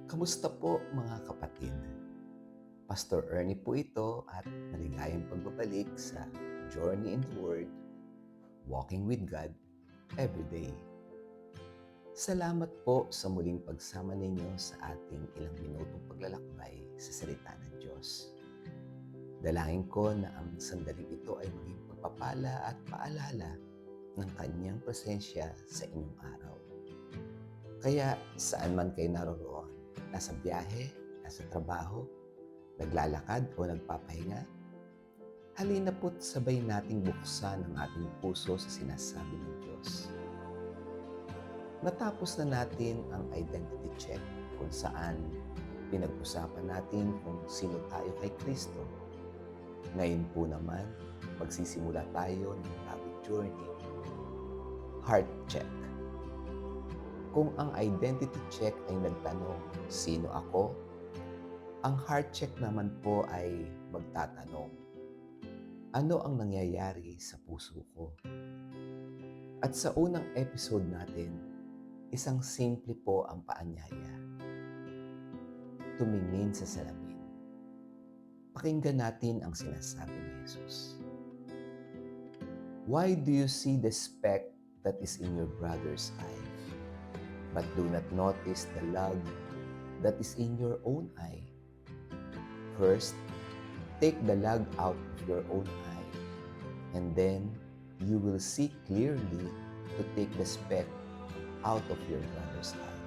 Kamusta po mga kapatid? Pastor Ernie po ito at maligayang pagbabalik sa Journey in the Word, Walking with God, Everyday. Salamat po sa muling pagsama ninyo sa ating ilang minutong paglalakbay sa salita ng Diyos. Dalangin ko na ang sandaling ito ay maging pagpapala at paalala ng Kanyang presensya sa inyong araw. Kaya saan man kayo naroroon, nasa biyahe, nasa trabaho, naglalakad o nagpapahinga, halina po't sabay nating buksan ang ating puso sa sinasabi ng Diyos. Natapos na natin ang identity check kung saan pinag-usapan natin kung sino tayo kay Kristo. Ngayon po naman, magsisimula tayo ng bagong journey. Heart check. Kung ang identity check ay nagtanong, sino ako? Ang heart check naman po ay magtatanong, ano ang nangyayari sa puso ko? At sa unang episode natin, isang simple po ang paanyaya. Tumingin sa salamin. Pakinggan natin ang sinasabi ni Jesus. Why do you see the speck that is in your brother's eye, but do not notice the log that is in your own eye? First, take the log out of your own eye, and then you will see clearly to take the speck out of your brother's eye.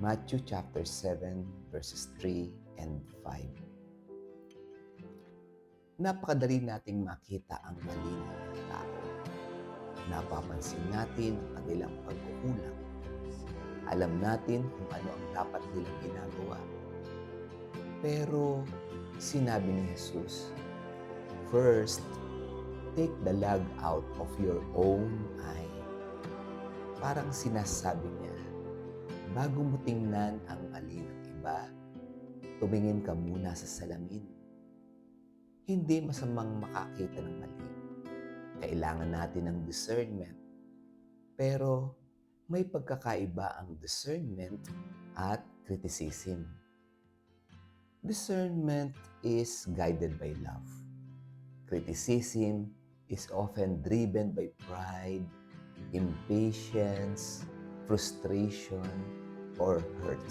Matthew chapter 7, verses 3 and 5. Napakadali nating makita ang mali ng mga tao. Napapansin natin ang kanilang pagkukulang. Alam natin kung ano ang dapat nilang ginagawa. Pero sinabi ni Jesus, first, take the log out of your own eye. Parang sinasabi niya, bago mo tingnan ang mali ng iba, tumingin ka muna sa salamin. Hindi masamang makakita ng mali. Kailangan natin ng discernment. Pero may pagkakaiba ang discernment at criticism. Discernment is guided by love. Criticism is often driven by pride, impatience, frustration, or hurt.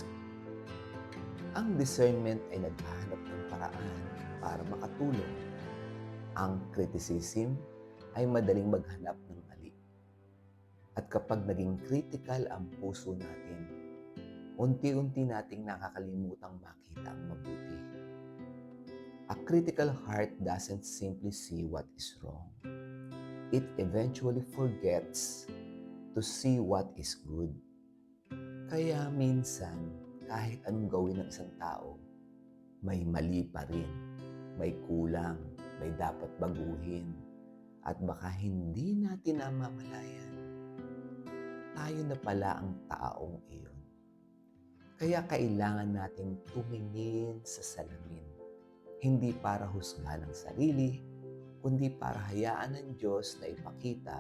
Ang discernment ay naghahanap ng paraan para makatulong. Ang criticism ay madaling maghanap ng mali. At kapag naging critical ang puso natin, unti-unti nating nakakalimutang makita ang mabuti. A critical heart doesn't simply see what is wrong. It eventually forgets to see what is good. Kaya minsan, kahit anong gawin ng isang tao, may mali pa rin, may kulang, may dapat baguhin, at baka hindi natin namamalayan, tayo na pala ang taong iyon. Kaya kailangan nating tumingin sa salamin, hindi para husgahan ang sarili, kundi para hayaan ng Diyos na ipakita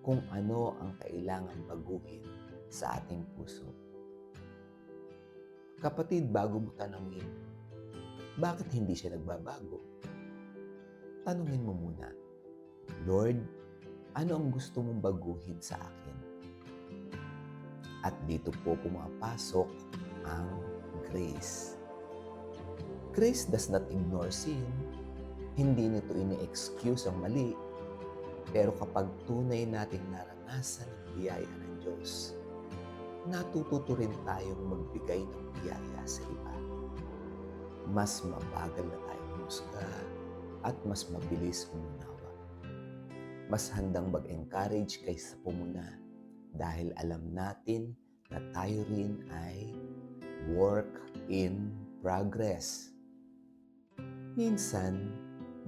kung ano ang kailangan baguhin sa ating puso. Kapatid, bago mo tanungin, bakit hindi siya nagbabago? Tanungin mo muna, Lord, ano ang gusto mong baguhin sa akin? At dito po pumapasok ang grace. Grace does not ignore sin. Hindi nito ini-excuse ang mali. Pero kapag tunay nating naranasan ang biyaya ng Diyos, natututo rin tayong magbigay ng biyaya sa iba. Mas mabagal na tayong humusga at mas mabilis umunawa. Mas handang mag-encourage kaysa pumuna dahil alam natin na tayo rin ay work in progress. Minsan,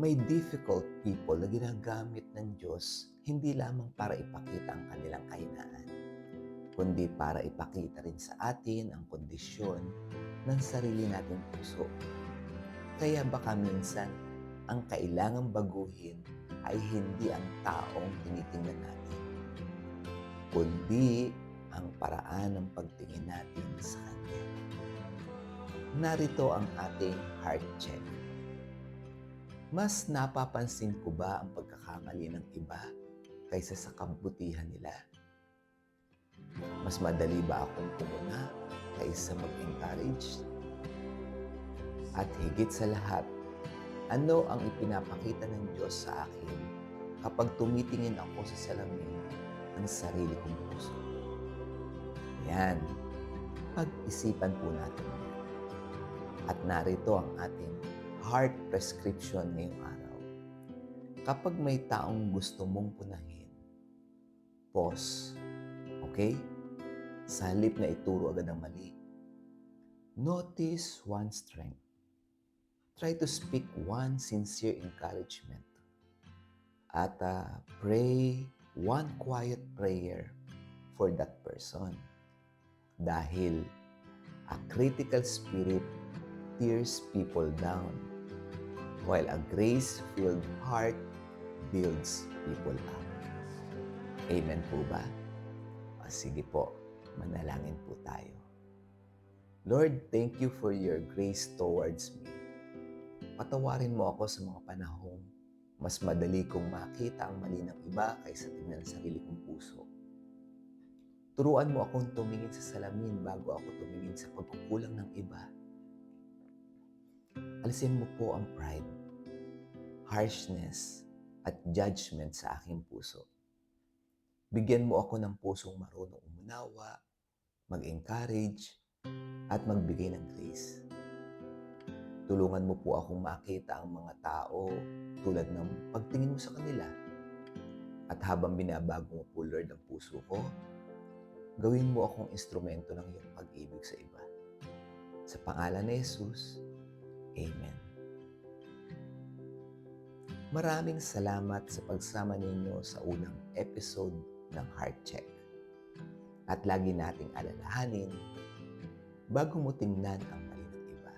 may difficult people na ginagamit ng Diyos hindi lamang para ipakita ang kanilang kahinaan, kundi para ipakita rin sa atin ang kondisyon ng sarili nating puso. Kaya baka minsan, ang kailangang baguhin ay hindi ang taong tinitingnan natin, kundi ang paraan ng pagtingin natin sa Kanya. Narito ang ating heart check. Mas napapansin ko ba ang pagkakamali ng iba kaysa sa kabutihan nila? Mas madali ba akong pumuna kaysa mag-encourage? At higit sa lahat, ano ang ipinapakita ng Diyos sa akin kapag tumitingin ako sa salamin ng sarili kong puso? Yan, pag-isipan po natin yan. At narito ang ating heart prescription ngayong araw. Kapag may taong gusto mong punahin, pause. Okay? Sa halip na ituro agad ang mali. Notice one strength. Try to speak one sincere encouragement. At pray one quiet prayer for that person. Dahil a critical spirit tears people down, while a grace-filled heart builds people up. Amen po ba? O sige po, manalangin po tayo. Lord, thank you for your grace towards me. Patawarin mo ako sa mga panahong mas madali kong makita ang mali ng iba kaysa tingnan ang sarili kong puso. Turuan mo akong tumingin sa salamin bago ako tumingin sa pagkukulang ng iba. Alisin mo po ang pride, harshness, at judgment sa aking puso. Bigyan mo ako ng pusong marunong umunawa, mag-encourage, at magbigay ng grace. Tulungan mo po akong makita ang mga tao tulad ng pagtingin mo sa kanila. At habang binabago mo po, Lord, ang puso ko, gawin mo akong instrumento ng iyong pag-ibig sa iba. Sa pangalan ni Jesus, Amen. Maraming salamat sa pagsama ninyo sa unang episode ng Heart Check. At lagi nating alalahanin, bago mo tingnan ang mali ng iba,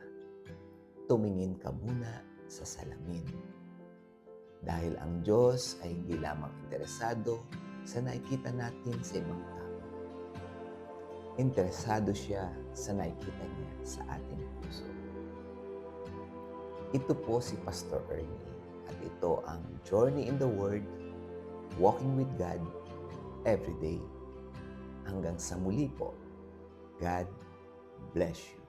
tumingin ka muna sa salamin. Dahil ang Diyos ay hindi lamang interesado sa nakikita natin sa ibang tao. Interesado siya sa nakikita niya sa ating puso. Ito po si Pastor Ernie at ito ang Journey in the Word, Walking with God Every Day. Hanggang sa muli po, God bless you.